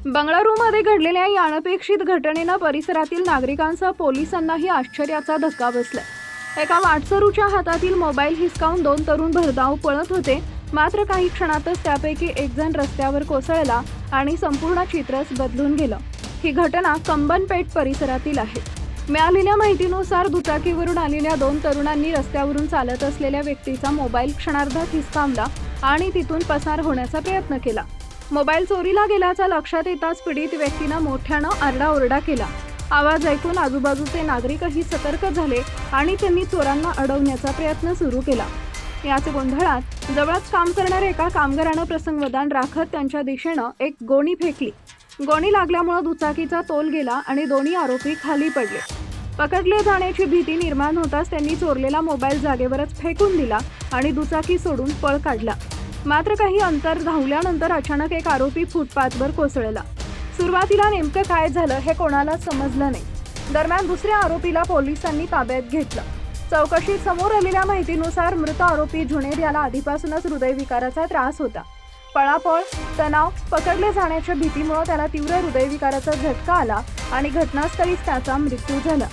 बंगळुरूमध्ये घडलेल्या या अनपेक्षित घटनेनं परिसरातील नागरिकांसह पोलिसांनाही आश्चर्याचा धक्का बसलाय। एका वाटसरूच्या हातातील मोबाईल हिसकावून 2 तरुण भरधाव पळत होते। मात्र काही क्षणातच त्यापैकी एक जण रस्त्यावर कोसळला आणि संपूर्ण चित्रच बदलून गेलं। ही घटना कंबनपेठ परिसरातील आहे। मिळालेल्या माहितीनुसार दुचाकीवरून आलेल्या 2 तरुणांनी रस्त्यावरून चालत असलेल्या व्यक्तीचा मोबाईल क्षणार्धात हिसकावला आणि तिथून पसार होण्याचा प्रयत्न केला। मोबाईल चोरीला गेल्याचं लक्षात येताच पीडित व्यक्तीनं मोठ्यानं आरडाओरडा केला। आवाज ऐकून आजूबाजूचे नागरिकही सतर्क झाले आणि त्यांनी चोरांना अडवण्याचा प्रयत्न सुरू केला। याच गोंधळात जवळच काम करणाऱ्या एका कामगारानं प्रसंगवधान राखत त्यांच्या दिशेनं एक गोणी फेकली। गोणी लागल्यामुळे दुचाकीचा तोल गेला आणि दोन्ही आरोपी खाली पडले। पकडले जाण्याची भीती निर्माण होताच त्यांनी चोरलेला मोबाईल जागेवरच फेकून दिला आणि दुचाकी सोडून पळ काढला। मात्र काही अंतर धावल्यानंतर अचानक एक आरोपी फुटपाथवर कोसळला। सुरुवातीला नेमकं काय झालं हे कोणालाच समजलं नाही। दरम्यान दुसऱ्या आरोपीला पोलिसांनी ताब्यात घेतलं। चौकशीत समोर आलेल्या माहितीनुसार मृत आरोपी जुनेद याला आधीपासूनच हृदयविकाराचा त्रास होता। पळापळ, तणाव, पकडले जाण्याच्या भीतीमुळे त्याला तीव्र हृदयविकाराचा झटका आला आणि घटनास्थळीच त्याचा मृत्यू झाला।